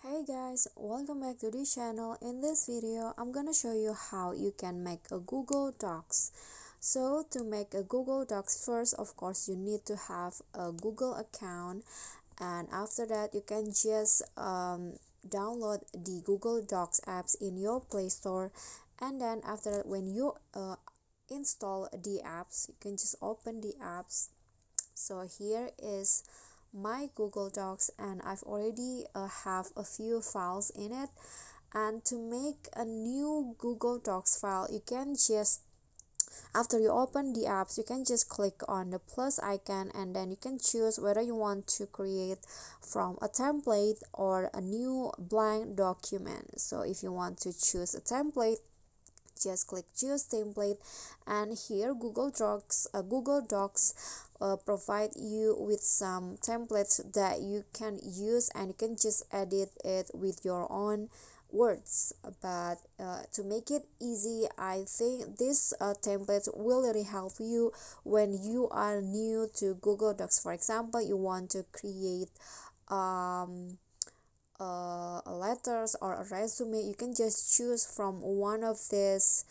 Hey guys, welcome back to the channel. In this video, I'm gonna show you how you can make a Google Docs. So to make a Google Docs, first of course you need to have a Google account, and after that you can just download the Google Docs apps in your Play Store. And then after that, when you install the apps, you can just open the apps. So here is my Google Docs, and I've already have a few files in it. And to make a new Google Docs file, you can just, after you open the apps, you can just click on the plus icon, and then you can choose whether you want to create from a template or a new blank document. So if you want to choose a template, just click choose template. And here Google Docs provide you with some templates that you can use, and you can just edit it with your own words. But to make it easy, I think this templates will really help you when you are new to Google Docs. For example, you want to create letters or a resume, you can just choose from one of these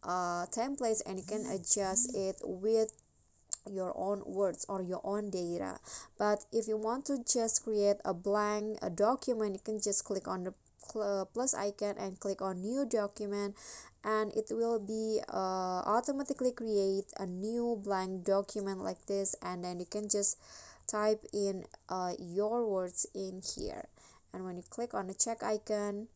templates, and you can adjust it with your own words or your own data. But if you want to just create a blank document, you can just click on the plus icon and click on new document, and it will be automatically create a new blank document like this. And then you can just type in your words in here, and when you click on the check icon,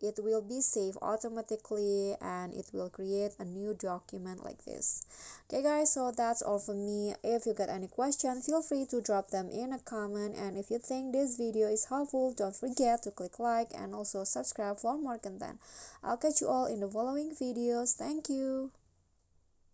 it will be saved automatically and it will create a new document like this. Okay guys, so that's all for me. If you got any question, feel free to drop them in a comment, and if you think this video is helpful, don't forget to click like and also subscribe for more content. I'll catch you all in the following videos. Thank you.